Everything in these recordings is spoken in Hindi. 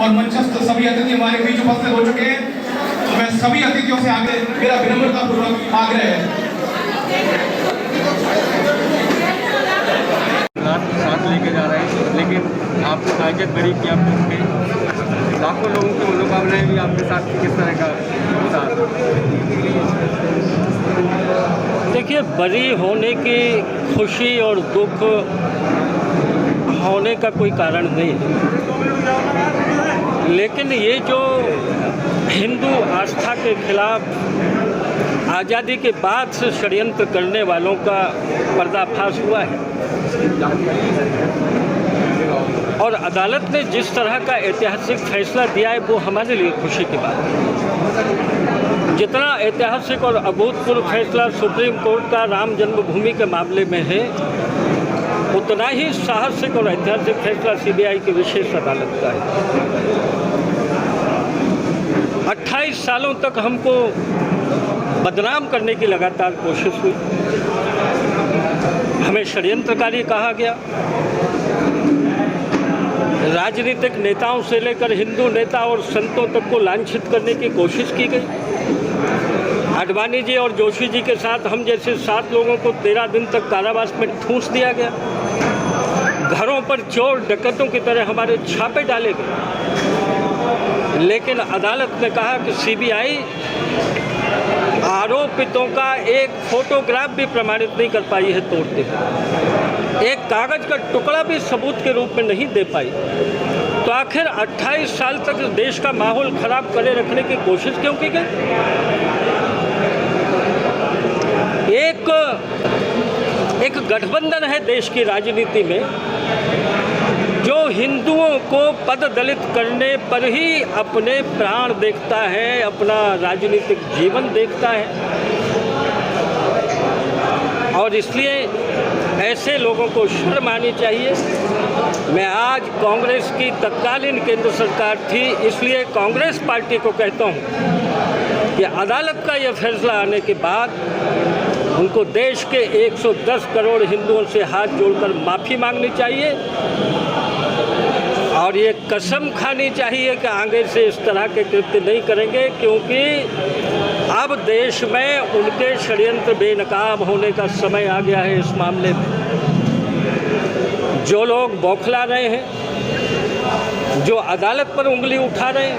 और मंचस्थ सभी अतिथि हमारे बीच उपस्थित हो चुके हैं। तो मैं सभी अतिथियों से आगे मेरा विनम्रतापूर्वक आग्रह है साथ लेके जा रहे हैं, लेकिन आपको ताकत बड़ी कि आप लाखों लोगों की मनोकामनाएं भी आपके साथ किस तरह का साथ? देखिए, बरी होने की खुशी और दुख होने का कोई कारण नहीं है, लेकिन ये जो हिंदू आस्था के खिलाफ आज़ादी के बाद से षड्यंत्र करने वालों का पर्दाफाश हुआ है और अदालत ने जिस तरह का ऐतिहासिक फैसला दिया है वो हमारे लिए खुशी की बात है। जितना ऐतिहासिक और अभूतपूर्व फैसला सुप्रीम कोर्ट का राम जन्मभूमि के मामले में है, उतना ही साहसिक और ऐतिहासिक फैसला सीबीआई की विशेष अदालत का है। 28 सालों तक हमको बदनाम करने की लगातार कोशिश हुई, हमें षड्यंत्रकारी कहा गया, राजनीतिक नेताओं से लेकर हिंदू नेता और संतों तक को लांछित करने की कोशिश की गई। आडवाणी जी और जोशी जी के साथ हम जैसे 7 लोगों को 13 दिन तक कारावास में ठूंस दिया गया। घरों पर चोर डकैतों की तरह हमारे छापे डाले गए, लेकिन अदालत ने कहा कि सीबीआई आरोपितों का एक फोटोग्राफ भी प्रमाणित नहीं कर पाई है तोड़ते हुए, एक कागज का टुकड़ा भी सबूत के रूप में नहीं दे पाई। तो आखिर 28 साल तक देश का माहौल खराब करे रखने की कोशिश क्यों की गई? एक गठबंधन है देश की राजनीति में जो हिंदुओं को पद दलित करने पर ही अपने प्राण देखता है, अपना राजनीतिक जीवन देखता है, और इसलिए ऐसे लोगों को शर्म आनी चाहिए। मैं आज कांग्रेस की तत्कालीन केंद्र सरकार थी, इसलिए कांग्रेस पार्टी को कहता हूं कि अदालत का यह फैसला आने के बाद उनको देश के 110 करोड़ हिंदुओं से हाथ जोड़कर माफ़ी मांगनी चाहिए और ये कसम खानी चाहिए कि आगे से इस तरह के कृत्य नहीं करेंगे, क्योंकि अब देश में उनके षड्यंत्र बेनकाब होने का समय आ गया है। इस मामले में जो लोग बौखला रहे हैं, जो अदालत पर उंगली उठा रहे हैं,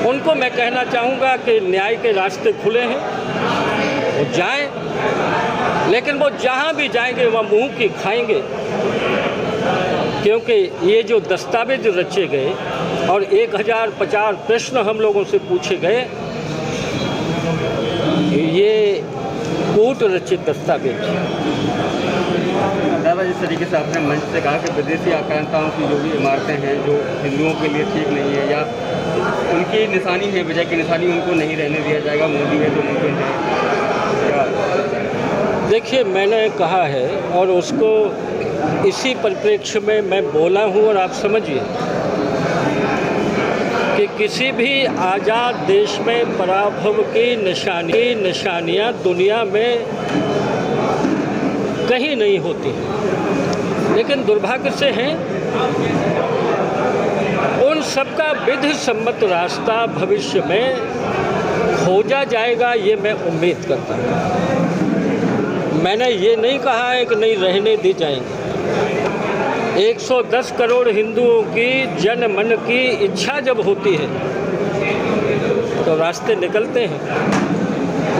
उनको मैं कहना चाहूँगा कि न्याय के रास्ते खुले हैं, वो जाएं, लेकिन वो जहाँ भी जाएंगे वह मुँह की खाएंगे, क्योंकि ये जो दस्तावेज रचे गए और 1050 प्रश्न हम लोगों से पूछे गए, ये कूट रचित दस्तावेज। दादा, जिस तरीके से आपने मंच से कहा कि विदेशी आक्रांताओं की जो भी इमारतें हैं जो हिंदुओं के लिए ठीक नहीं है या उनकी निशानी है, विजय की निशानी, उनको नहीं रहने दिया जाएगा, मोदी है तो मुमकिन है। देखिए, मैंने कहा है और उसको इसी परिप्रेक्ष्य में मैं बोला हूँ, और आप समझिए कि किसी भी आज़ाद देश में पराभव की निशानियाँ दुनिया में कहीं नहीं होती, लेकिन दुर्भाग्य से हैं उन सबका विधि सम्मत रास्ता भविष्य में खोजा जाएगा, ये मैं उम्मीद करता हूँ। मैंने ये नहीं कहा है कि नहीं रहने दी जाएंगे। 110 करोड़ हिंदुओं की जन मन की इच्छा जब होती है तो रास्ते निकलते हैं,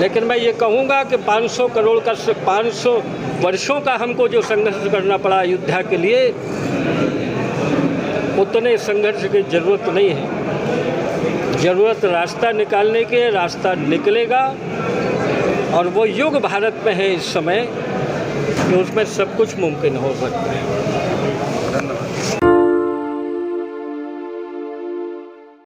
लेकिन मैं ये कहूँगा कि 500 करोड़ का 500 वर्षों का हमको जो संघर्ष करना पड़ा अयोध्या के लिए, उतने संघर्ष की ज़रूरत नहीं है। ज़रूरत रास्ता निकालने की, रास्ता निकलेगा, और वो युग भारत में है इस समय कि उसमें सब कुछ मुमकिन हो सकता है।